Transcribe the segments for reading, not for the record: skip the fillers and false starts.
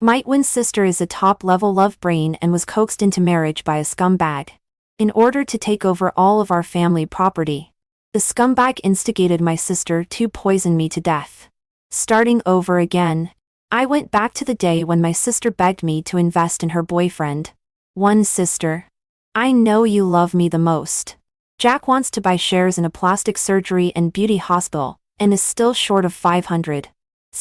My twin sister is a top-level love brain and was coaxed into marriage by a scumbag in order to take over all of our family property. The scumbag instigated my sister to poison me to death. Starting over again, I went back to the day when my sister begged me to invest in her boyfriend. One sister. I know you love me the most. Jack wants to buy shares in a plastic surgery and beauty hospital, and is still short of 500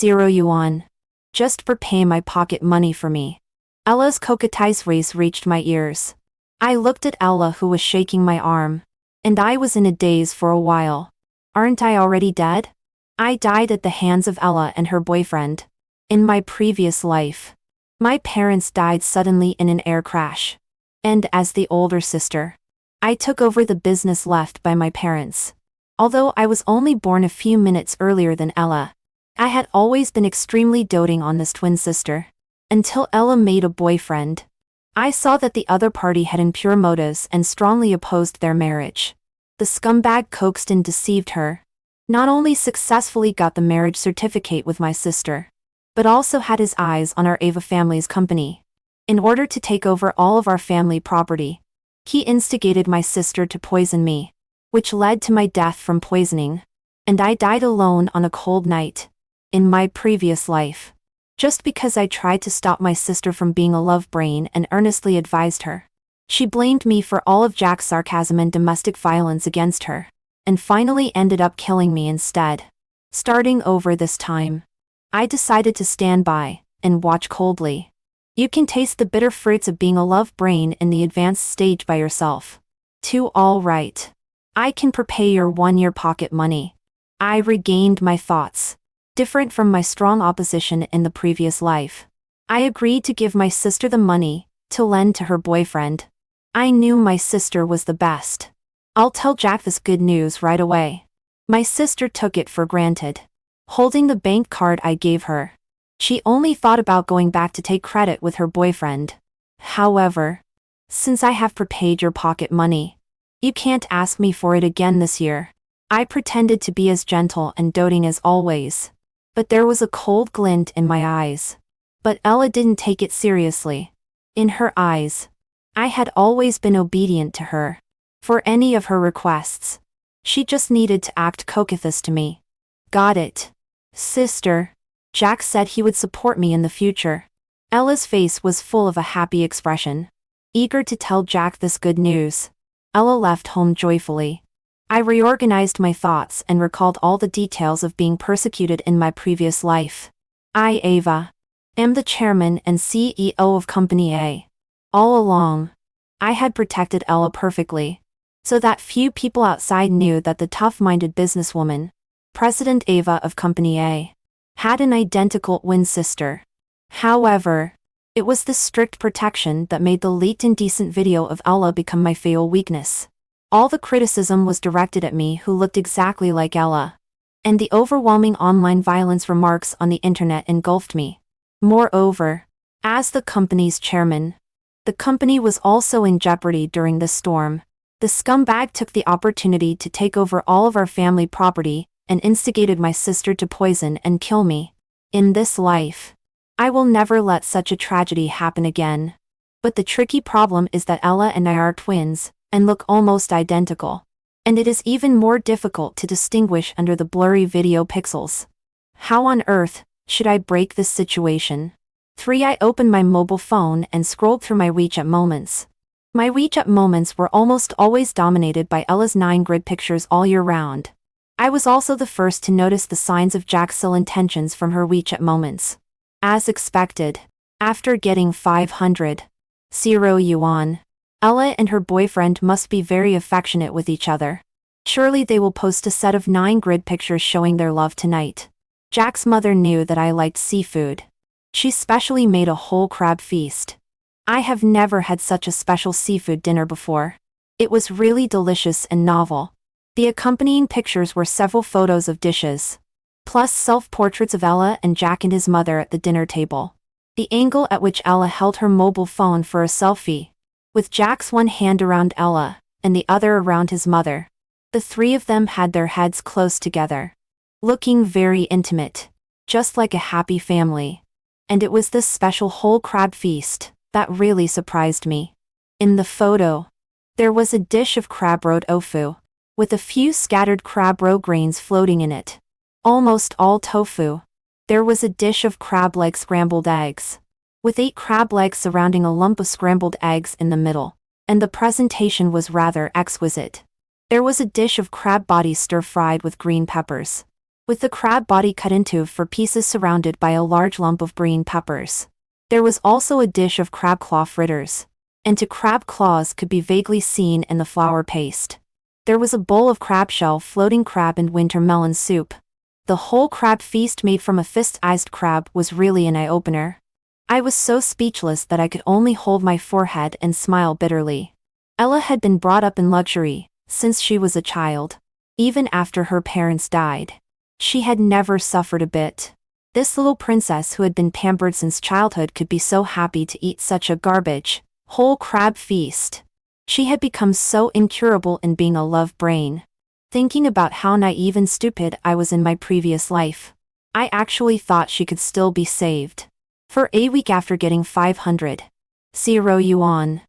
yuan. Just for paying my pocket money for me. Ella's coquettize voice reached my ears. I looked at Ella, who was shaking my arm. And I was in a daze for a while. Aren't I already dead? I died at the hands of Ella and her boyfriend. In my previous life. My parents died suddenly in an air crash. And as the older sister, I took over the business left by my parents. Although I was only born a few minutes earlier than Ella, I had always been extremely doting on this twin sister. Until Ella made a boyfriend. I saw that the other party had impure motives and strongly opposed their marriage. The scumbag coaxed and deceived her. Not only successfully got the marriage certificate with my sister, but also had his eyes on our Ava family's company. In order to take over all of our family property, he instigated my sister to poison me, which led to my death from poisoning. And I died alone on a cold night. In my previous life. Just because I tried to stop my sister from being a love brain and earnestly advised her. She blamed me for all of Jack's sarcasm and domestic violence against her, and finally ended up killing me instead. Starting over this time, I decided to stand by and watch coldly. You can taste the bitter fruits of being a love brain in the advanced stage by yourself. All right. I can prepay your 1-year pocket money. I regained my thoughts. Different from my strong opposition in the previous life. I agreed to give my sister the money to lend to her boyfriend. I knew my sister was the best. I'll tell Jack this good news right away. My sister took it for granted. Holding the bank card I gave her. She only thought about going back to take credit with her boyfriend. However, since I have prepaid your pocket money, you can't ask me for it again this year. I pretended to be as gentle and doting as always. But there was a cold glint in my eyes. But Ella didn't take it seriously. In her eyes, I had always been obedient to her. For any of her requests. She just needed to act coquettish to me. Got it. Sister. Jack said he would support me in the future. Ella's face was full of a happy expression. Eager to tell Jack this good news, Ella left home joyfully. I reorganized my thoughts and recalled all the details of being persecuted in my previous life. I, Ava, am the chairman and CEO of Company A. All along, I had protected Ella perfectly, so that few people outside knew that the tough-minded businesswoman, President Ava of Company A, had an identical twin sister. However, it was this strict protection that made the leaked indecent video of Ella become my fatal weakness. All the criticism was directed at me, who looked exactly like Ella. And the overwhelming online violence remarks on the internet engulfed me. Moreover, as the company's chairman, the company was also in jeopardy during this storm. The scumbag took the opportunity to take over all of our family property and instigated my sister to poison and kill me. In this life, I will never let such a tragedy happen again. But the tricky problem is that Ella and I are twins, and look almost identical. And it is even more difficult to distinguish under the blurry video pixels. How on earth should I break this situation? 3. I opened my mobile phone and scrolled through my WeChat moments. My WeChat moments were almost always dominated by Ella's 9-grid pictures all year round. I was also the first to notice the signs of Jack's ill intentions from her WeChat moments. As expected, after getting 500 yuan, Ella and her boyfriend must be very affectionate with each other. Surely they will post a set of 9-grid pictures showing their love tonight. Jack's mother knew that I liked seafood. She specially made a whole crab feast. I have never had such a special seafood dinner before. It was really delicious and novel. The accompanying pictures were several photos of dishes, plus self-portraits of Ella and Jack and his mother at the dinner table. The angle at which Ella held her mobile phone for a selfie, with Jack's one hand around Ella, and the other around his mother. The 3 of them had their heads close together, looking very intimate, just like a happy family. And it was this special whole crab feast that really surprised me. In the photo, there was a dish of crab roe tofu, with a few scattered crab roe grains floating in it. Almost all tofu. There was a dish of crab leg scrambled eggs, with 8 crab legs surrounding a lump of scrambled eggs in the middle, and the presentation was rather exquisite. There was a dish of crab bodies stir-fried with green peppers, with the crab body cut into 4 pieces surrounded by a large lump of green peppers. There was also a dish of crab claw fritters, and 2 crab claws could be vaguely seen in the flour paste. There was a bowl of crab shell floating crab and winter melon soup. The whole crab feast made from a fist-sized crab was really an eye-opener. I was so speechless that I could only hold my forehead and smile bitterly. Ella had been brought up in luxury since she was a child. Even after her parents died, she had never suffered a bit. This little princess who had been pampered since childhood could be so happy to eat such a garbage, whole crab feast. She had become so incurable in being a love brain. Thinking about how naive and stupid I was in my previous life, I actually thought she could still be saved. For a week after getting 500 yuan,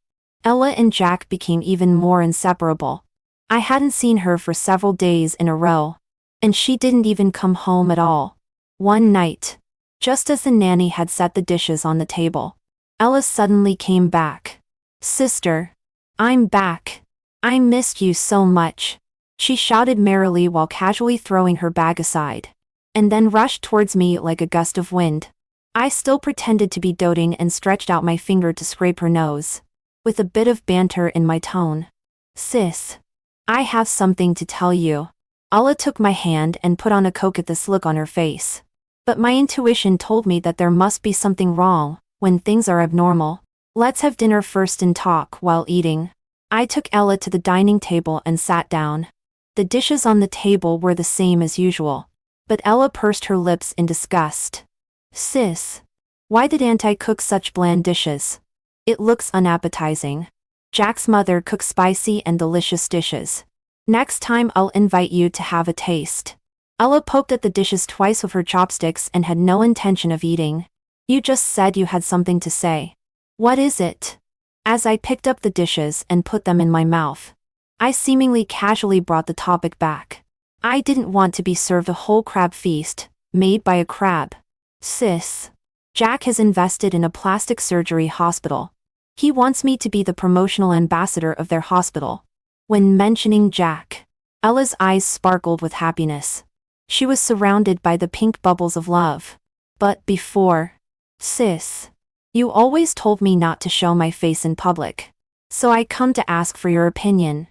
Ella and Jack became even more inseparable. I hadn't seen her for several days in a row, and she didn't even come home at all. One night, just as the nanny had set the dishes on the table, Ella suddenly came back. "Sister, I'm back. I missed you so much," she shouted merrily while casually throwing her bag aside, and then rushed towards me like a gust of wind. I still pretended to be doting and stretched out my finger to scrape her nose, with a bit of banter in my tone. "Sis, I have something to tell you." Ella took my hand and put on a Coke at this look on her face. But my intuition told me that there must be something wrong when things are abnormal. "Let's have dinner first and talk while eating." I took Ella to the dining table and sat down. The dishes on the table were the same as usual, but Ella pursed her lips in disgust. "Sis, why didn't I cook such bland dishes? It looks unappetizing. Jack's mother cooks spicy and delicious dishes. Next time I'll invite you to have a taste." Ella poked at the dishes twice with her chopsticks and had no intention of eating. "You just said you had something to say. What is it?" As I picked up the dishes and put them in my mouth, I seemingly casually brought the topic back. I didn't want to be served a whole crab feast, made by a crab. "Sis, Jack has invested in a plastic surgery hospital. He wants me to be the promotional ambassador of their hospital." When mentioning Jack, Ella's eyes sparkled with happiness. She was surrounded by the pink bubbles of love. "But before, sis, you always told me not to show my face in public. So I come to ask for your opinion.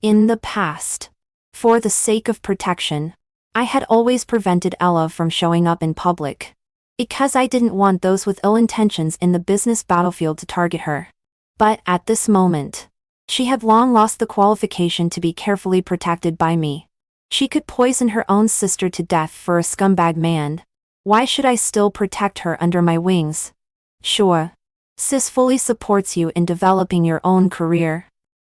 In the past, for the sake of protection, I had always prevented Ella from showing up in public, because I didn't want those with ill intentions in the business battlefield to target her. But at this moment, she had long lost the qualification to be carefully protected by me. She could poison her own sister to death for a scumbag man. Why should I still protect her under my wings? Sure, sis fully supports you in developing your own career."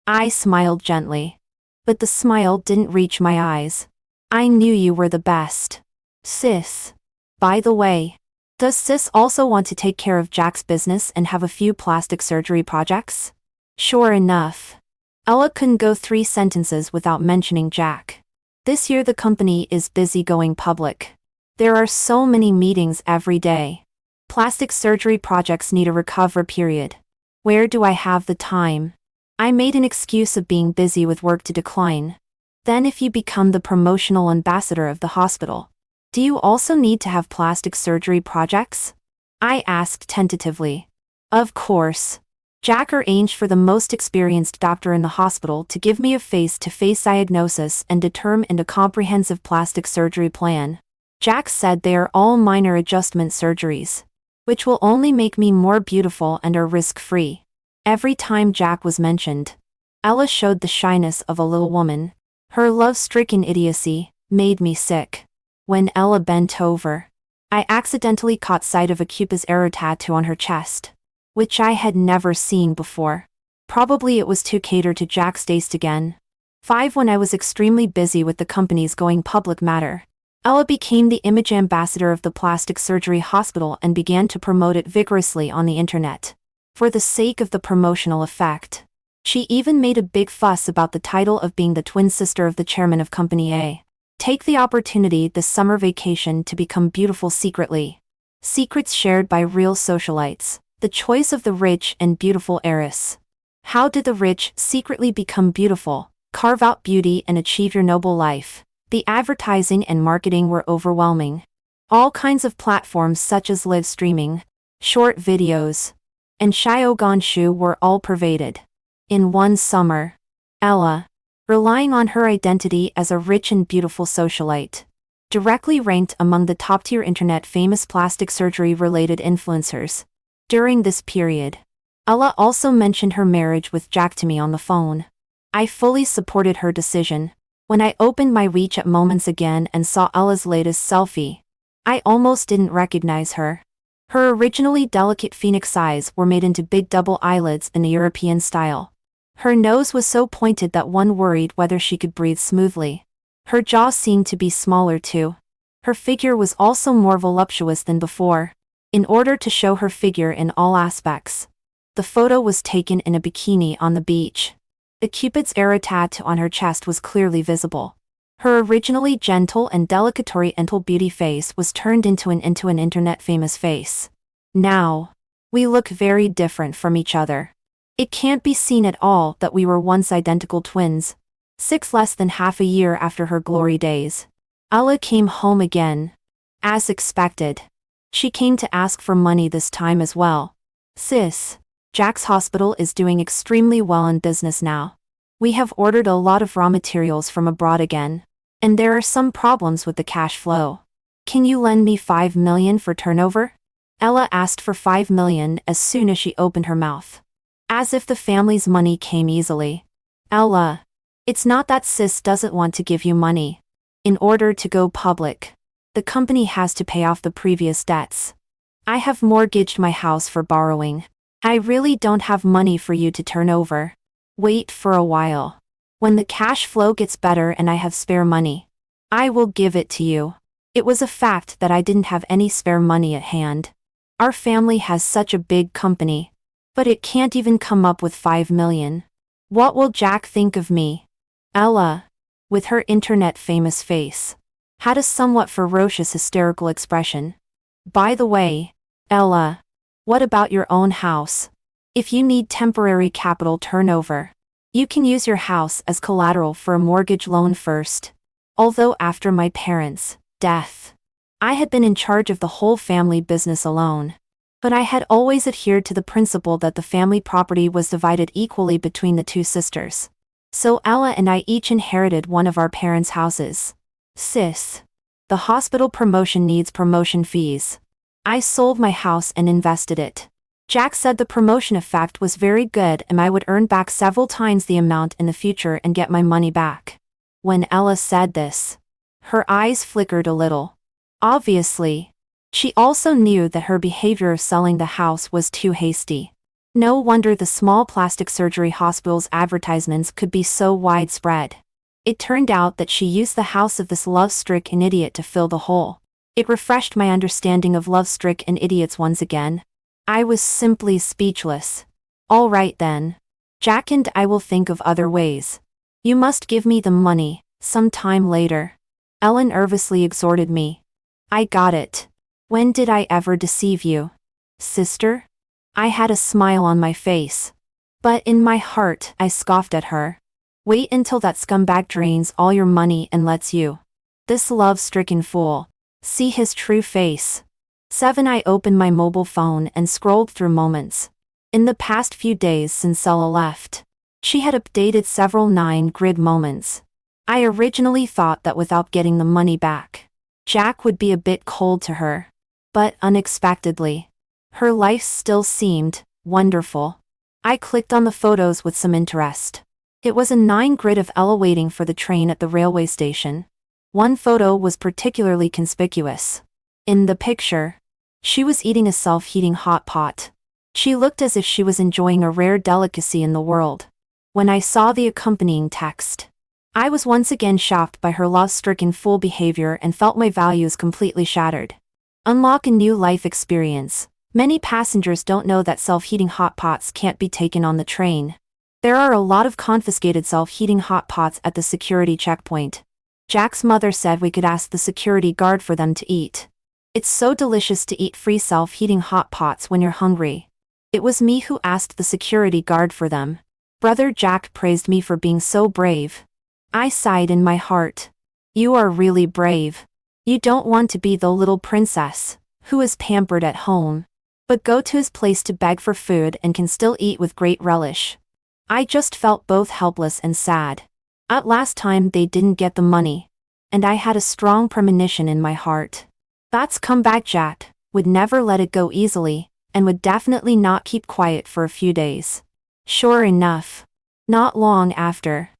I smiled gently, but the smile didn't reach my eyes. "I knew you were the best. Sis, by the way, does sis also want to take care of Jack's business and have a few plastic surgery projects?" Sure enough, Ella couldn't go 3 sentences without mentioning Jack. This year the company is busy going public. There are so many meetings every day. Plastic surgery projects need a recovery period. Where do I have the time? I made an excuse of being busy with work to decline. Then if you become the promotional ambassador of the hospital, do you also need to have plastic surgery projects? I asked tentatively. Of course. Jack arranged for the most experienced doctor in the hospital to give me a face-to-face diagnosis and determine a comprehensive plastic surgery plan. Jack said they are all minor adjustment surgeries, which will only make me more beautiful and are risk-free. Every time Jack was mentioned, Ella showed the shyness of a little woman. Her love-stricken idiocy made me sick. When Ella bent over, I accidentally caught sight of a Cupid's arrow tattoo on her chest, which I had never seen before. Probably it was to cater to Jack's taste again. 5 When I was extremely busy with the company's going public matter, Ella became the image ambassador of the plastic surgery hospital and began to promote it vigorously on the internet. For the sake of the promotional effect, she even made a big fuss about the title of being the twin sister of the chairman of Company A. Take the opportunity this summer vacation to become beautiful secretly. Secrets shared by real socialites. The choice of the rich and beautiful heiress. How did the rich secretly become beautiful, carve out beauty and achieve your noble life? The advertising and marketing were overwhelming. All kinds of platforms such as live streaming, short videos, and Xiaoganshu were all pervaded. In one summer, Ella, relying on her identity as a rich and beautiful socialite, directly ranked among the top-tier internet famous plastic surgery-related influencers. During this period, Ella also mentioned her marriage with Jack to me on the phone. I fully supported her decision. When I opened my WeChat moments again and saw Ella's latest selfie, I almost didn't recognize her. Her originally delicate phoenix eyes were made into big double eyelids in the European style. Her nose was so pointed that one worried whether she could breathe smoothly. Her jaw seemed to be smaller too. Her figure was also more voluptuous than before. In order to show her figure in all aspects, the photo was taken in a bikini on the beach. The Cupid's arrow tattoo on her chest was clearly visible. Her originally gentle and delicate oriental beauty face was turned into an internet-famous face. Now, we look very different from each other. It can't be seen at all that we were once identical twins. Less than half a year after her glory days, Ella came home again. As expected, she came to ask for money this time as well. Sis, Jack's hospital is doing extremely well in business now. We have ordered a lot of raw materials from abroad again, and there are some problems with the cash flow. Can you lend me $5 million for turnover? Ella asked for $5 million as soon as she opened her mouth. As if the family's money came easily. Ella, it's not that sis doesn't want to give you money. In order to go public, the company has to pay off the previous debts. I have mortgaged my house for borrowing. I really don't have money for you to turn over. Wait for a while. When the cash flow gets better and I have spare money, I will give it to you. It was a fact that I didn't have any spare money at hand. Our family has such a big company, but it can't even come up with $5 million. What will Jack think of me? Ella, with her internet-famous face, had a somewhat ferocious hysterical expression. By the way, Ella, what about your own house? If you need temporary capital turnover, you can use your house as collateral for a mortgage loan first. Although after my parents' death, I had been in charge of the whole family business alone. But I had always adhered to the principle that the family property was divided equally between the two sisters. So Ella and I each inherited one of our parents' houses. Sis, the hospital promotion needs promotion fees. I sold my house and invested it. Jack said the promotion effect was very good and I would earn back several times the amount in the future and get my money back. When Ella said this, her eyes flickered a little. Obviously, she also knew that her behavior of selling the house was too hasty. No wonder the small plastic surgery hospital's advertisements could be so widespread. It turned out that she used the house of this love-stricken idiot to fill the hole. It refreshed my understanding of love-stricken idiots once again. I was simply speechless. All right then. Jack and I will think of other ways. You must give me the money, some time later. Ella nervously exhorted me. I got it. When did I ever deceive you? Sister? I had a smile on my face. But in my heart, I scoffed at her. Wait until that scumbag drains all your money and lets you. This love-stricken fool. See his true face. 7. I opened my mobile phone and scrolled through moments. In the past few days since Ella left, she had updated several 9-grid moments. I originally thought that without getting the money back, Jack would be a bit cold to her. But unexpectedly, her life still seemed wonderful. I clicked on the photos with some interest. It was a 9-grid of Ella waiting for the train at the railway station. One photo was particularly conspicuous. In the picture, she was eating a self-heating hot pot. She looked as if she was enjoying a rare delicacy in the world. When I saw the accompanying text, I was once again shocked by her loss-stricken fool behavior and felt my values completely shattered. Unlock a new life experience. Many passengers don't know that self-heating hot pots can't be taken on the train. There are a lot of confiscated self-heating hot pots at the security checkpoint. Jack's mother said we could ask the security guard for them to eat. It's so delicious to eat free self-heating hot pots when you're hungry. It was me who asked the security guard for them. Brother Jack praised me for being so brave. I sighed in my heart. You are really brave. You don't want to be the little princess, who is pampered at home, but go to his place to beg for food and can still eat with great relish. I just felt both helpless and sad. At last time they didn't get the money, and I had a strong premonition in my heart. That's Comeback Jack, would never let it go easily, and would definitely not keep quiet for a few days. Sure enough, not long after,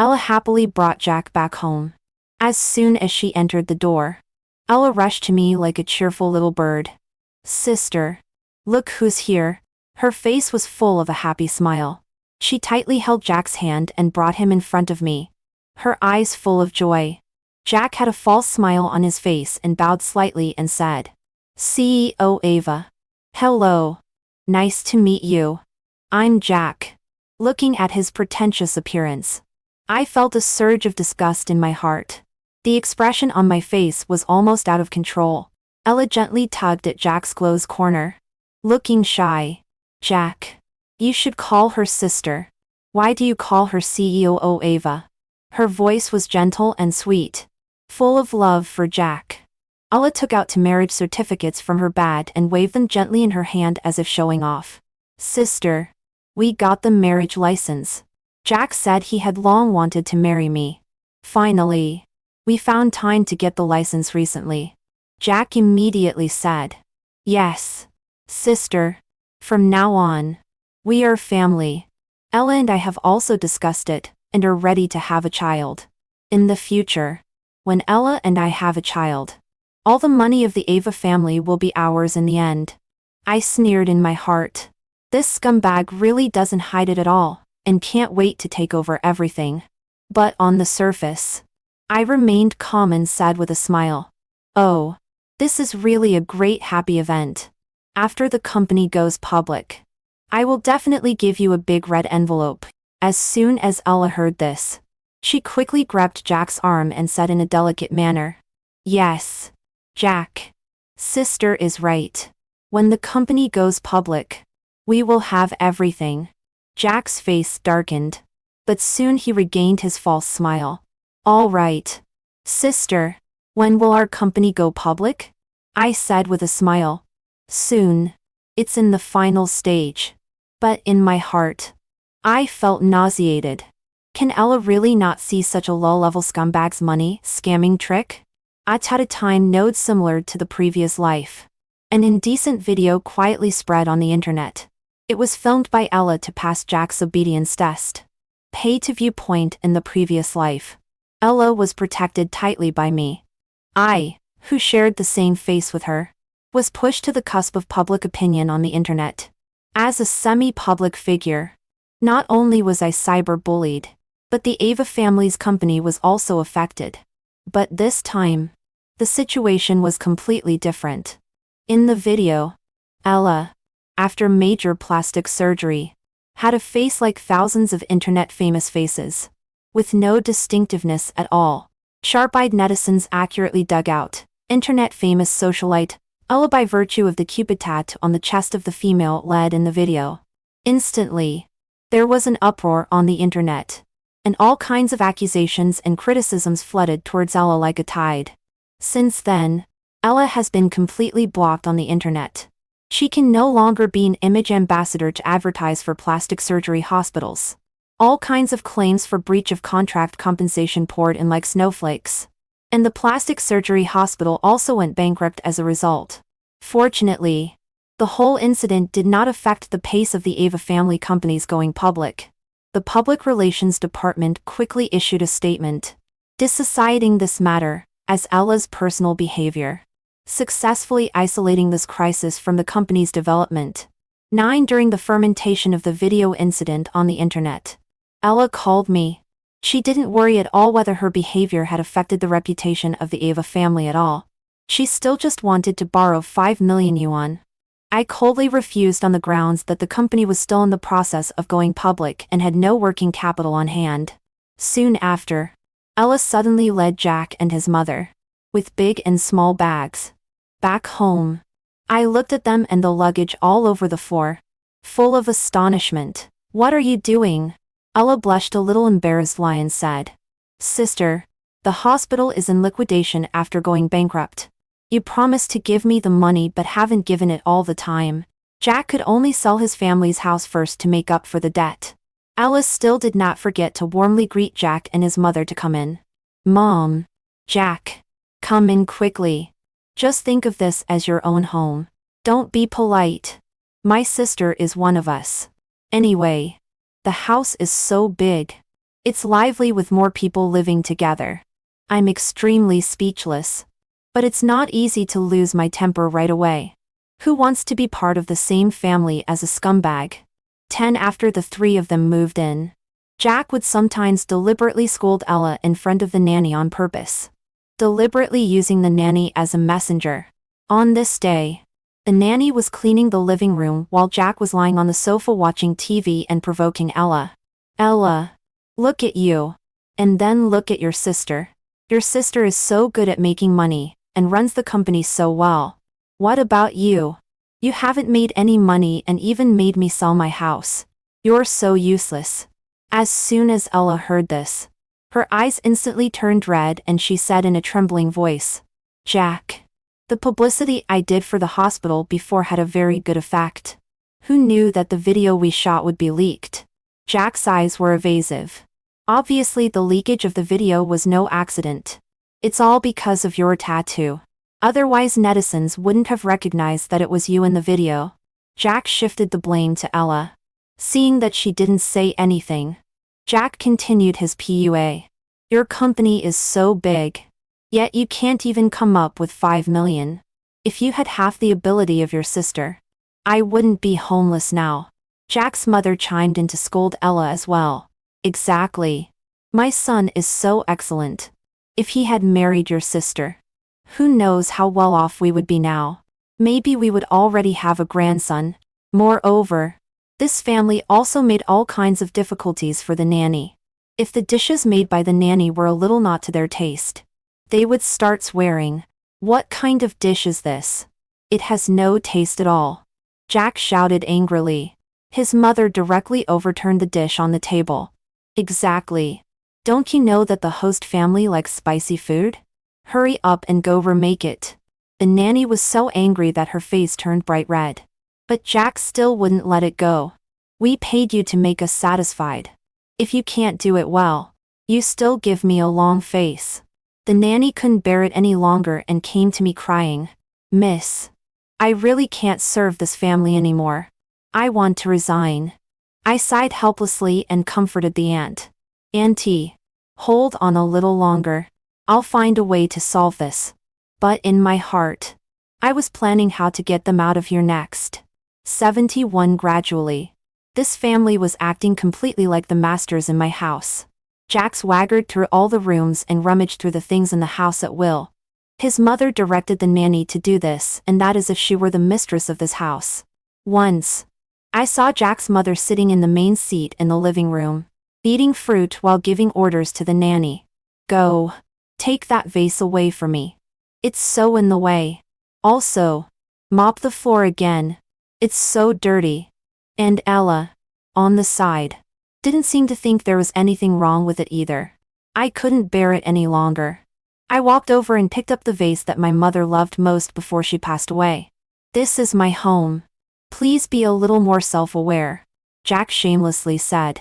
Ella happily brought Jack back home. As soon as she entered the door, Ella rushed to me like a cheerful little bird. Sister, look who's here. Her face was full of a happy smile. She tightly held Jack's hand and brought him in front of me, her eyes full of joy. Jack had a false smile on his face and bowed slightly and said, CEO Ava. Hello. Nice to meet you. I'm Jack. Looking at his pretentious appearance, I felt a surge of disgust in my heart. The expression on my face was almost out of control. Ella gently tugged at Jack's clothes corner. Looking shy. Jack. You should call her sister. Why do you call her CEO Ava? Her voice was gentle and sweet, full of love for Jack. Ella took out two marriage certificates from her bag and waved them gently in her hand as if showing off. Sister. We got the marriage license. Jack said he had long wanted to marry me. Finally. We found time to get the license recently. Jack immediately said, Yes. Sister. From now on, we are family. Ella and I have also discussed it, and are ready to have a child. In the future, when Ella and I have a child, all the money of the Ava family will be ours in the end. I sneered in my heart. This scumbag really doesn't hide it at all, and can't wait to take over everything. But on the surface, I remained calm and said with a smile, Oh, this is really a great happy event. After the company goes public, I will definitely give you a big red envelope. As soon as Ella heard this, she quickly grabbed Jack's arm and said in a delicate manner, Yes, Jack. Sister is right. When the company goes public, we will have everything. Jack's face darkened, but soon he regained his false smile. All right. Sister, when will our company go public? I said with a smile. Soon. It's in the final stage. But in my heart, I felt nauseated. Can Ella really not see such a low-level scumbag's money scamming trick? At a time node similar to the previous life. An indecent video quietly spread on the internet. It was filmed by Ella to pass Jack's obedience test. Pay to viewpoint in the previous life. Ella was protected tightly by me. I, who shared the same face with her, was pushed to the cusp of public opinion on the internet. As a semi-public figure, not only was I cyber-bullied, but the Ava family's company was also affected. But this time, the situation was completely different. In the video, Ella, after major plastic surgery, had a face like thousands of internet-famous faces, with no distinctiveness at all. Sharp-eyed netizens accurately dug out, internet-famous socialite, Ella by virtue of the Cupid tattoo on the chest of the female led in the video. Instantly, there was an uproar on the internet, and all kinds of accusations and criticisms flooded towards Ella like a tide. Since then, Ella has been completely blocked on the internet. She can no longer be an image ambassador to advertise for plastic surgery hospitals. All kinds of claims for breach of contract compensation poured in like snowflakes. And the plastic surgery hospital also went bankrupt as a result. Fortunately, the whole incident did not affect the pace of the Ava family companies going public. The Public Relations Department quickly issued a statement, deciding this matter as Ella's personal behavior, successfully isolating this crisis from the company's development. 9. During the fermentation of the video incident on the internet, Ella called me. She didn't worry at all whether her behavior had affected the reputation of the Ava family at all. She still just wanted to borrow 5 million yuan. I coldly refused on the grounds that the company was still in the process of going public and had no working capital on hand. Soon after, Ella suddenly led Jack and his mother, with big and small bags, back home. I looked at them and the luggage all over the floor, full of astonishment. "What are you doing?" Ella blushed a little embarrassed and said, "Sister, the hospital is in liquidation after going bankrupt. You promised to give me the money but haven't given it all the time." Jack could only sell his family's house first to make up for the debt. Ella still did not forget to warmly greet Jack and his mother to come in. "Mom. Jack. Come in quickly. Just think of this as your own home. Don't be polite. My sister is one of us. Anyway, the house is so big. It's lively with more people living together. I'm extremely speechless. But it's not easy to lose my temper right away. Who wants to be part of the same family as a scumbag?" 10 After the three of them moved in, Jack would sometimes deliberately scold Ella in front of the nanny on purpose, deliberately using the nanny as a messenger. On this day, the nanny was cleaning the living room while Jack was lying on the sofa watching TV and provoking Ella. "Ella, look at you. And then look at your sister. Your sister is so good at making money and runs the company so well. What about you? You haven't made any money and even made me sell my house. You're so useless." As soon as Ella heard this, her eyes instantly turned red and she said in a trembling voice, "Jack, the publicity I did for the hospital before had a very good effect. Who knew that the video we shot would be leaked?" Jack's eyes were evasive. "Obviously the leakage of the video was no accident. It's all because of your tattoo. Otherwise netizens wouldn't have recognized that it was you in the video." Jack shifted the blame to Ella. Seeing that she didn't say anything, Jack continued his PUA. "Your company is so big. Yet you can't even come up with 5 million. If you had half the ability of your sister, I wouldn't be homeless now." Jack's mother chimed in to scold Ella as well. "Exactly. My son is so excellent. If he had married your sister, who knows how well off we would be now. Maybe we would already have a grandson. Moreover, this family also made all kinds of difficulties for the nanny. If the dishes made by the nanny were a little not to their taste, they would start swearing. What kind of dish is this? It has no taste at all." Jack shouted angrily. His mother directly overturned the dish on the table. "Exactly. Don't you know that the host family likes spicy food? Hurry up and go remake it." The nanny was so angry that her face turned bright red. But Jack still wouldn't let it go. "We paid you to make us satisfied. If you can't do it well, you still give me a long face." The nanny couldn't bear it any longer and came to me crying, "Miss, I really can't serve this family anymore. I want to resign." I sighed helplessly and comforted the aunt. "Auntie, hold on a little longer. I'll find a way to solve this." But in my heart, I was planning how to get them out of here next. 71 Gradually, this family was acting completely like the masters in my house. Jack swaggered through all the rooms and rummaged through the things in the house at will. His mother directed the nanny to do this, and that as if she were the mistress of this house. Once, I saw Jack's mother sitting in the main seat in the living room, eating fruit while giving orders to the nanny. "Go. Take that vase away from me. It's so in the way. Also, mop the floor again. It's so dirty." And Ella, on the side, didn't seem to think there was anything wrong with it either. I couldn't bear it any longer. I walked over and picked up the vase that my mother loved most before she passed away. "This is my home. Please be a little more self-aware," Jack shamelessly said.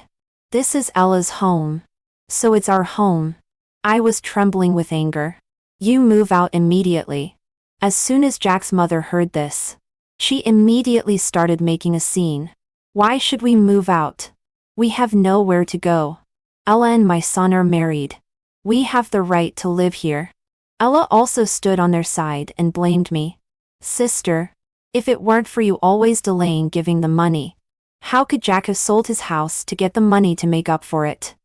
"This is Ella's home. So it's our home." I was trembling with anger. "You move out immediately." As soon as Jack's mother heard this, she immediately started making a scene. "Why should we move out? We have nowhere to go. Ella and my son are married. We have the right to live here." Ella also stood on their side and blamed me. "Sister, if it weren't for you always delaying giving the money, how could Jack have sold his house to get the money to make up for it?"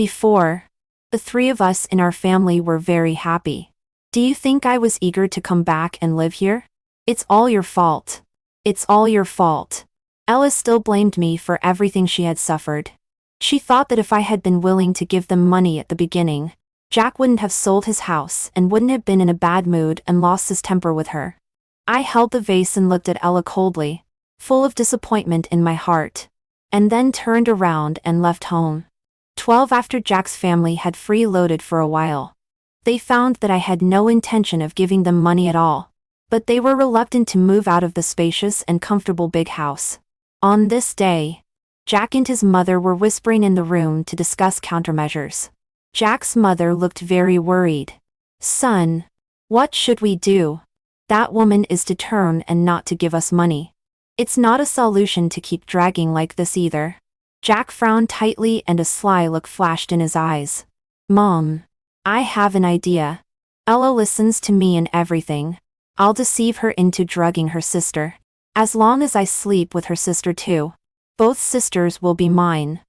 Before, the three of us in our family were very happy. Do you think I was eager to come back and live here? It's all your fault. It's all your fault. Ella still blamed me for everything she had suffered. She thought that if I had been willing to give them money at the beginning, Jack wouldn't have sold his house and wouldn't have been in a bad mood and lost his temper with her. I held the vase and looked at Ella coldly, full of disappointment in my heart, and then turned around and left home. 12 after Jack's family had freeloaded for a while. They found that I had no intention of giving them money at all, but they were reluctant to move out of the spacious and comfortable big house. On this day, Jack and his mother were whispering in the room to discuss countermeasures. Jack's mother looked very worried. Son, what should we do? That woman is determined and not to give us money. It's not a solution to keep dragging like this either. Jack frowned tightly and a sly look flashed in his eyes. Mom, I have an idea. Ella listens to me in everything. I'll deceive her into drugging her sister. As long as I sleep with her sister too. Both sisters will be mine.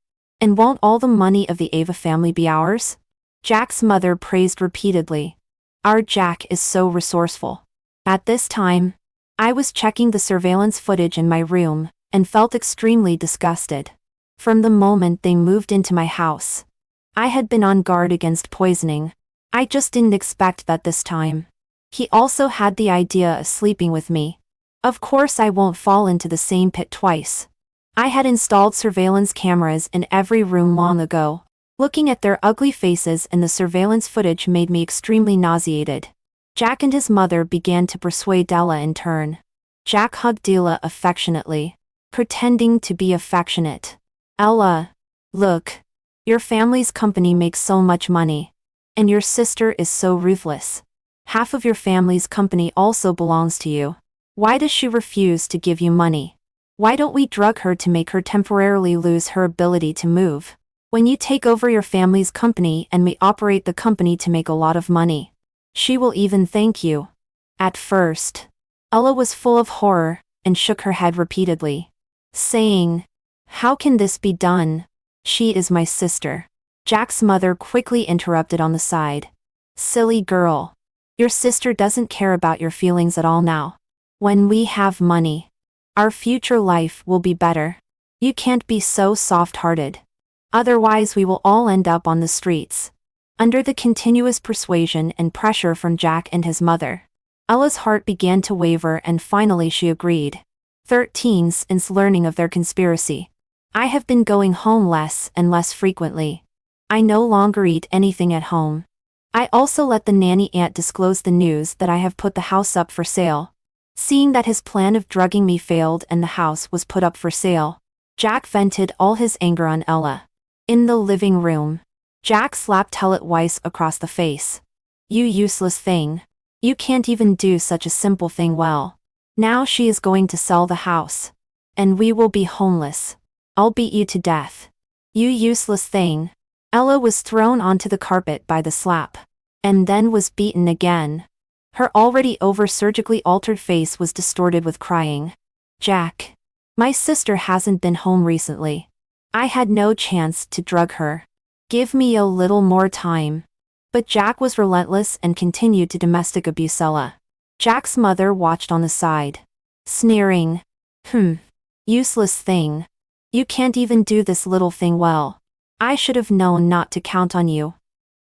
And won't all the money of the Ava family be ours? Jack's mother praised repeatedly. Our Jack is so resourceful. At this time, I was checking the surveillance footage in my room and felt extremely disgusted. From the moment they moved into my house, I had been on guard against poisoning. I just didn't expect that this time. He also had the idea of sleeping with me. Of course I won't fall into the same pit twice. I had installed surveillance cameras in every room long ago. Looking at their ugly faces in the surveillance footage made me extremely nauseated. Jack and his mother began to persuade Ella in turn. Jack hugged Ella affectionately, pretending to be affectionate. Ella, look, your family's company makes so much money. And your sister is so ruthless. Half of your family's company also belongs to you. Why does she refuse to give you money? Why don't we drug her to make her temporarily lose her ability to move? When you take over your family's company and we operate the company to make a lot of money, she will even thank you. At first, Ella was full of horror and shook her head repeatedly, saying, How can this be done? She is my sister. Jack's mother quickly interrupted on the side. Silly girl. Your sister doesn't care about your feelings at all now. When we have money, our future life will be better. You can't be so soft-hearted. Otherwise we will all end up on the streets. Under the continuous persuasion and pressure from Jack and his mother, Ella's heart began to waver and finally she agreed. 13 Since learning of their conspiracy, I have been going home less and less frequently. I no longer eat anything at home. I also let the nanny aunt disclose the news that I have put the house up for sale. Seeing that his plan of drugging me failed and the house was put up for sale, Jack vented all his anger on Ella. In the living room, Jack slapped Ella twice across the face. You useless thing. You can't even do such a simple thing well. Now she is going to sell the house. And we will be homeless. I'll beat you to death. You useless thing. Ella was thrown onto the carpet by the slap. And then was beaten again. Her already over-surgically altered face was distorted with crying. Jack. My sister hasn't been home recently. I had no chance to drug her. Give me a little more time. But Jack was relentless and continued to domestic abuse Ella. Jack's mother watched on the side, sneering. Useless thing. You can't even do this little thing well. I should have known not to count on you.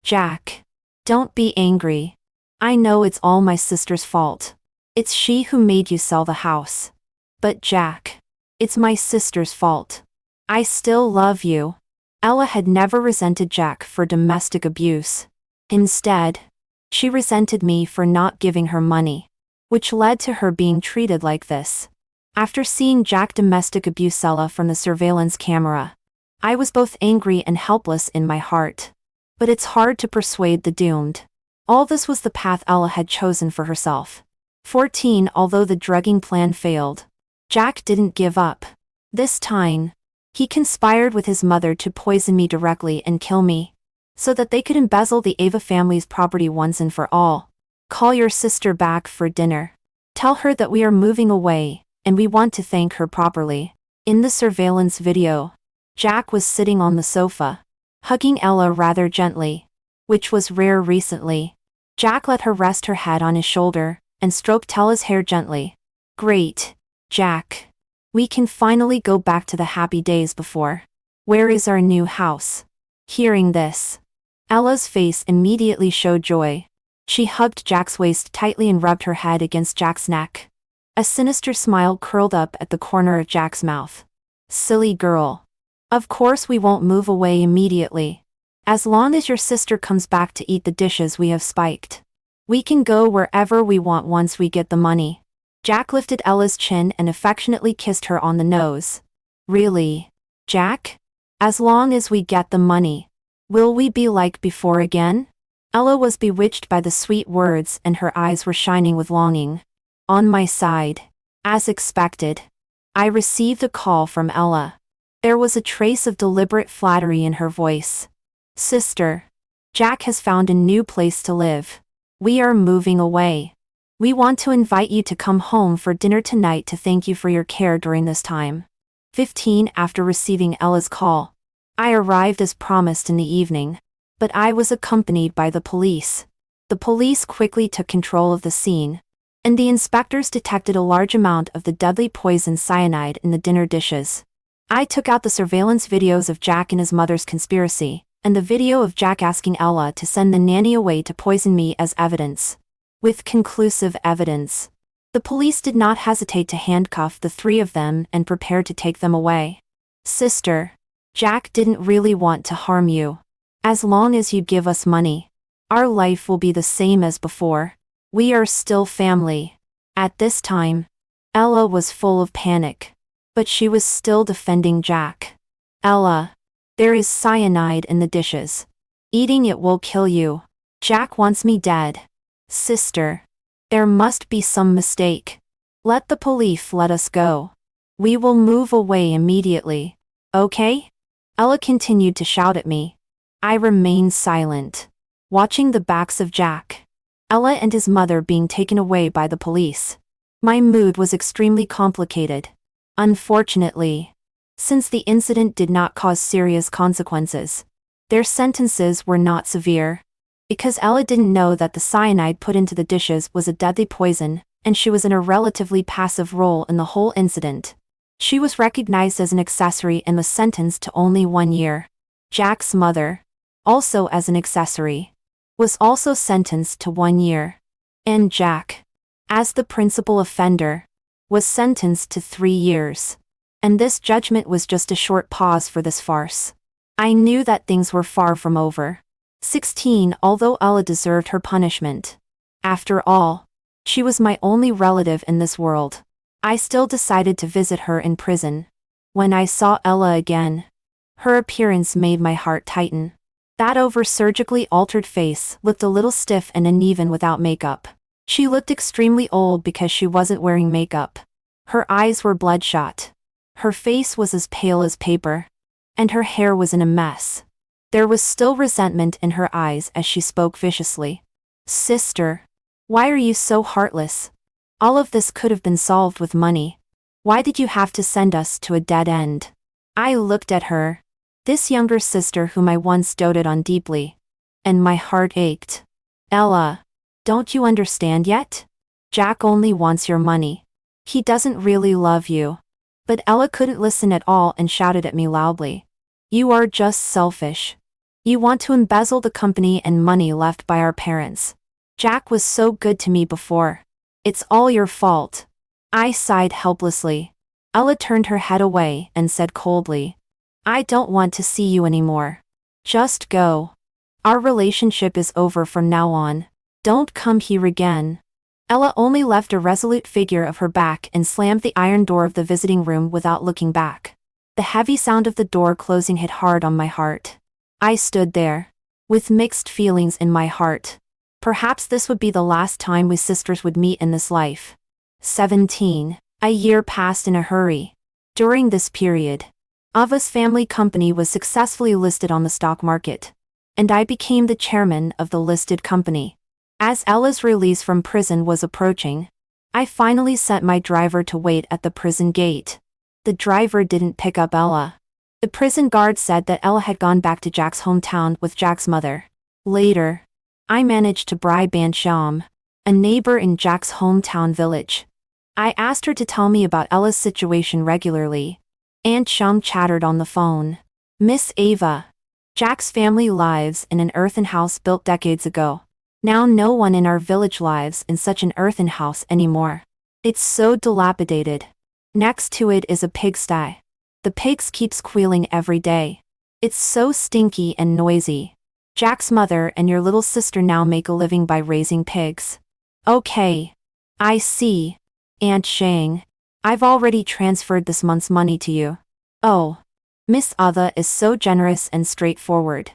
Jack. Don't be angry. I know it's all my sister's fault. It's she who made you sell the house. But Jack. It's my sister's fault. I still love you. Ella had never resented Jack for domestic abuse. Instead, she resented me for not giving her money, which led to her being treated like this. After seeing Jack domestic abuse Ella from the surveillance camera, I was both angry and helpless in my heart. But it's hard to persuade the doomed. All this was the path Ella had chosen for herself. 14 Although the drugging plan failed, Jack didn't give up. This time, he conspired with his mother to poison me directly and kill me, so that they could embezzle the Ava family's property once and for all. Call your sister back for dinner. Tell her that we are moving away, and we want to thank her properly. In the surveillance video, Jack was sitting on the sofa, hugging Ella rather gently, which was rare recently. Jack let her rest her head on his shoulder and stroked Ella's hair gently. Great, Jack. We can finally go back to the happy days before. Where is our new house? Hearing this, Ella's face immediately showed joy. She hugged Jack's waist tightly and rubbed her head against Jack's neck. A sinister smile curled up at the corner of Jack's mouth. Silly girl. Of course we won't move away immediately. As long as your sister comes back to eat the dishes we have spiked. We can go wherever we want once we get the money. Jack lifted Ella's chin and affectionately kissed her on the nose. Really, Jack? As long as we get the money. Will we be like before again? Ella was bewitched by the sweet words and her eyes were shining with longing. On my side. As expected. I received a call from Ella. There was a trace of deliberate flattery in her voice. Sister. Jack has found a new place to live. We are moving away. We want to invite you to come home for dinner tonight to thank you for your care during this time. 15 After receiving Ella's call, I arrived as promised in the evening, but I was accompanied by the police. The police quickly took control of the scene, and the inspectors detected a large amount of the deadly poison cyanide in the dinner dishes. I took out the surveillance videos of Jack and his mother's conspiracy, and the video of Jack asking Ella to send the nanny away to poison me as evidence. With conclusive evidence, the police did not hesitate to handcuff the three of them and prepare to take them away. Sister, Jack didn't really want to harm you. As long as you give us money, our life will be the same as before. We are still family. At this time, Ella was full of panic, but she was still defending Jack. Ella, there is cyanide in the dishes. Eating it will kill you. Jack wants me dead. Sister, there must be some mistake. Let the police let us go. We will move away immediately. Okay? Ella continued to shout at me. I remained silent, watching the backs of Jack, Ella and his mother being taken away by the police. My mood was extremely complicated. Unfortunately, since the incident did not cause serious consequences, their sentences were not severe. Because Ella didn't know that the cyanide put into the dishes was a deadly poison, and she was in a relatively passive role in the whole incident. She was recognized as an accessory and was sentenced to only 1 year. Jack's mother, also as an accessory, was also sentenced to 1 year. And Jack, as the principal offender, was sentenced to 3 years. And this judgment was just a short pause for this farce. I knew that things were far from over. 16 Although Ella deserved her punishment, after all, she was my only relative in this world, I still decided to visit her in prison. When I saw Ella again, her appearance made my heart tighten. That over-surgically altered face looked a little stiff and uneven without makeup. She looked extremely old because she wasn't wearing makeup. Her eyes were bloodshot. Her face was as pale as paper. And her hair was in a mess. There was still resentment in her eyes as she spoke viciously. Sister, why are you so heartless? All of this could have been solved with money. Why did you have to send us to a dead end? I looked at her, this younger sister whom I once doted on deeply, and my heart ached. Ella, don't you understand yet? Jack only wants your money. He doesn't really love you. But Ella couldn't listen at all and shouted at me loudly. You are just selfish. You want to embezzle the company and money left by our parents. Jack was so good to me before. It's all your fault. I sighed helplessly. Ella turned her head away and said coldly, I don't want to see you anymore. Just go. Our relationship is over from now on. Don't come here again. Ella only left a resolute figure of her back and slammed the iron door of the visiting room without looking back. The heavy sound of the door closing hit hard on my heart. I stood there, with mixed feelings in my heart. Perhaps this would be the last time we sisters would meet in this life. 17. A year passed in a hurry. During this period, Ava's family company was successfully listed on the stock market, and I became the chairman of the listed company. As Ella's release from prison was approaching, I finally sent my driver to wait at the prison gate. The driver didn't pick up Ella. The prison guard said that Ella had gone back to Jack's hometown with Jack's mother. Later, I managed to bribe Aunt Sham, a neighbor in Jack's hometown village. I asked her to tell me about Ella's situation regularly. Aunt Sham chattered on the phone. Miss Ava, Jack's family lives in an earthen house built decades ago. Now no one in our village lives in such an earthen house anymore. It's so dilapidated. Next to it is a pigsty. The pigs keep squealing every day. It's so stinky and noisy. Jack's mother and your little sister now make a living by raising pigs. Okay. I see. Aunt Shang. I've already transferred this month's money to you. Oh. Miss Ava is so generous and straightforward.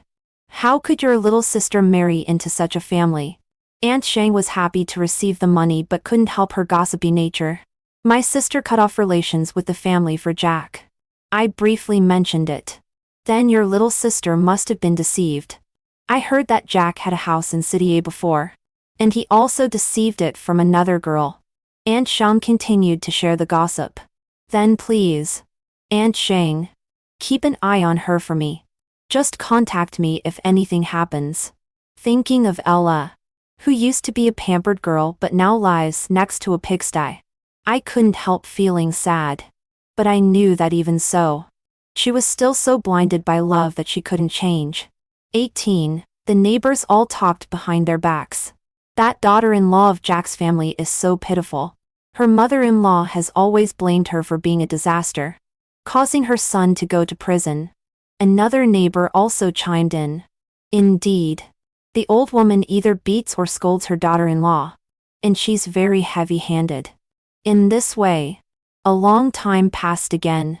How could your little sister marry into such a family? Aunt Shang was happy to receive the money but couldn't help her gossipy nature. My sister cut off relations with the family for Jack. I briefly mentioned it. Then your little sister must have been deceived. I heard that Jack had a house in City A before. And he also deceived it from another girl. Aunt Shang continued to share the gossip. Then please, Aunt Shang, keep an eye on her for me. Just contact me if anything happens. Thinking of Ella, who used to be a pampered girl but now lies next to a pigsty. I couldn't help feeling sad. But I knew that even so, she was still so blinded by love that she couldn't change. 18. The neighbors all talked behind their backs. That daughter-in-law of Jack's family is so pitiful. Her mother-in-law has always blamed her for being a disaster, causing her son to go to prison. Another neighbor also chimed in. Indeed. The old woman either beats or scolds her daughter-in-law. And she's very heavy-handed. In this way, a long time passed again.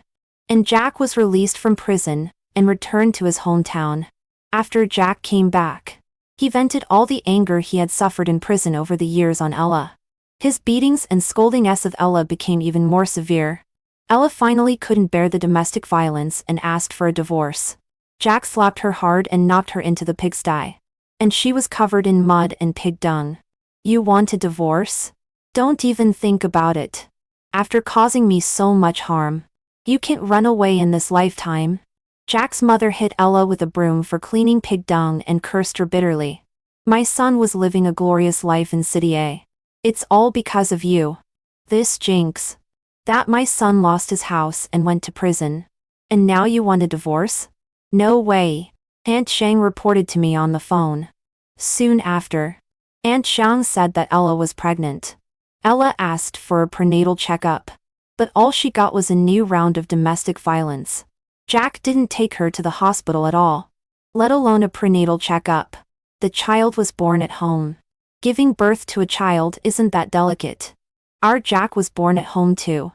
And Jack was released from prison and returned to his hometown. After Jack came back, he vented all the anger he had suffered in prison over the years on Ella. His beatings and scoldings of Ella became even more severe. Ella finally couldn't bear the domestic violence and asked for a divorce. Jack slapped her hard and knocked her into the pigsty. And she was covered in mud and pig dung. You want a divorce? Don't even think about it. After causing me so much harm, you can't run away in this lifetime. Jack's mother hit Ella with a broom for cleaning pig dung and cursed her bitterly. My son was living a glorious life in City A. It's all because of you. This jinx. That my son lost his house and went to prison. And now you want a divorce? No way. Aunt Shang reported to me on the phone. Soon after, Aunt Shang said that Ella was pregnant. Ella asked for a prenatal checkup, but all she got was a new round of domestic violence. Jack didn't take her to the hospital at all, let alone a prenatal checkup. The child was born at home. Giving birth to a child isn't that delicate. Our Jack was born at home too.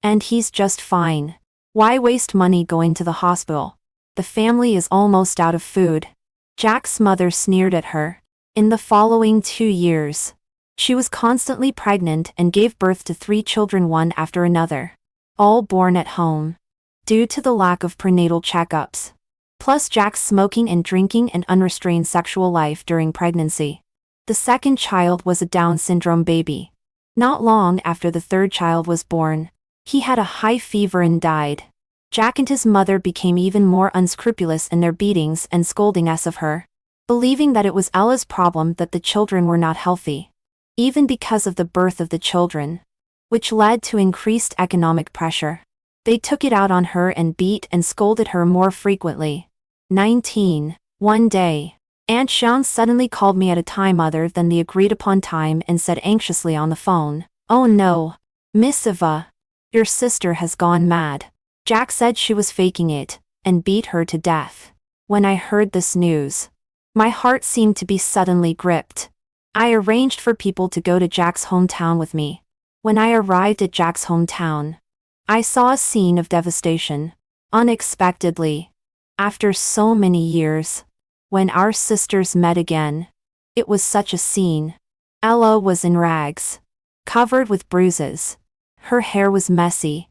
And he's just fine. Why waste money going to the hospital? The family is almost out of food. Jack's mother sneered at her. In the following 2 years, she was constantly pregnant and gave birth to 3 children one after another. All born at home. Due to the lack of prenatal checkups. Plus Jack's smoking and drinking and unrestrained sexual life during pregnancy. The second child was a Down syndrome baby. Not long after the third child was born, he had a high fever and died. Jack and his mother became even more unscrupulous in their beatings and scoldings of her, believing that it was Ella's problem that the children were not healthy. Even because of the birth of the children, which led to increased economic pressure. They took it out on her and beat and scolded her more frequently. 19. One day, Aunt Shang suddenly called me at a time other than the agreed-upon time and said anxiously on the phone, "Oh no, Miss Eva, your sister has gone mad." Jack said she was faking it, and beat her to death. When I heard this news, my heart seemed to be suddenly gripped. I arranged for people to go to Jack's hometown with me. When I arrived at Jack's hometown, I saw a scene of devastation. Unexpectedly, after so many years, when our sisters met again, it was such a scene. Ella was in rags, covered with bruises. Her hair was messy,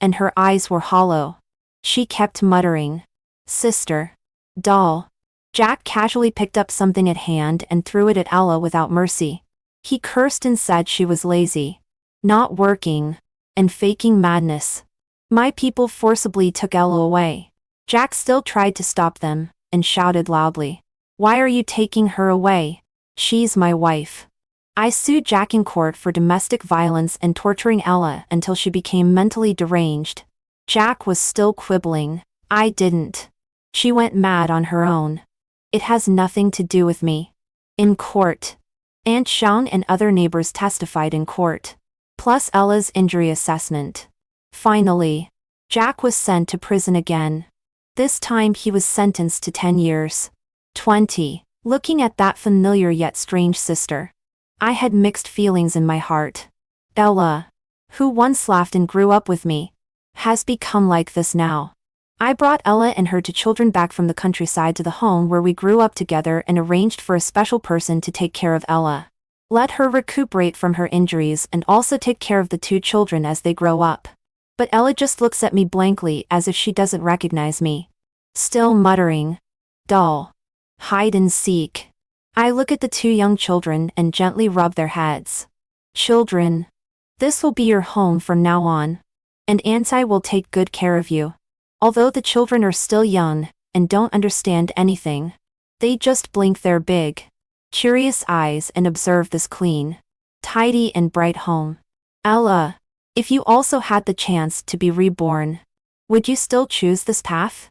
and her eyes were hollow. She kept muttering, "Sister, doll." Jack casually picked up something at hand and threw it at Ella without mercy. He cursed and said she was lazy, not working, and faking madness. My people forcibly took Ella away. Jack still tried to stop them, and shouted loudly. Why are you taking her away? She's my wife. I sued Jack in court for domestic violence and torturing Ella until she became mentally deranged. Jack was still quibbling. I didn't. She went mad on her own. It has nothing to do with me. In court. Aunt Shaun and other neighbors testified in court. Plus Ella's injury assessment. Finally, Jack was sent to prison again. This time he was sentenced to 10 years. 20. Looking at that familiar yet strange sister, I had mixed feelings in my heart. Ella, who once laughed and grew up with me, has become like this now. I brought Ella and her two children back from the countryside to the home where we grew up together and arranged for a special person to take care of Ella. Let her recuperate from her injuries and also take care of the two children as they grow up. But Ella just looks at me blankly as if she doesn't recognize me. Still muttering. Dull. Hide and seek. I look at the two young children and gently rub their heads. Children. This will be your home from now on. And Auntie will take good care of you. Although the children are still young, and don't understand anything, they just blink their big, curious eyes and observe this clean, tidy and bright home. Ella, if you also had the chance to be reborn, would you still choose this path?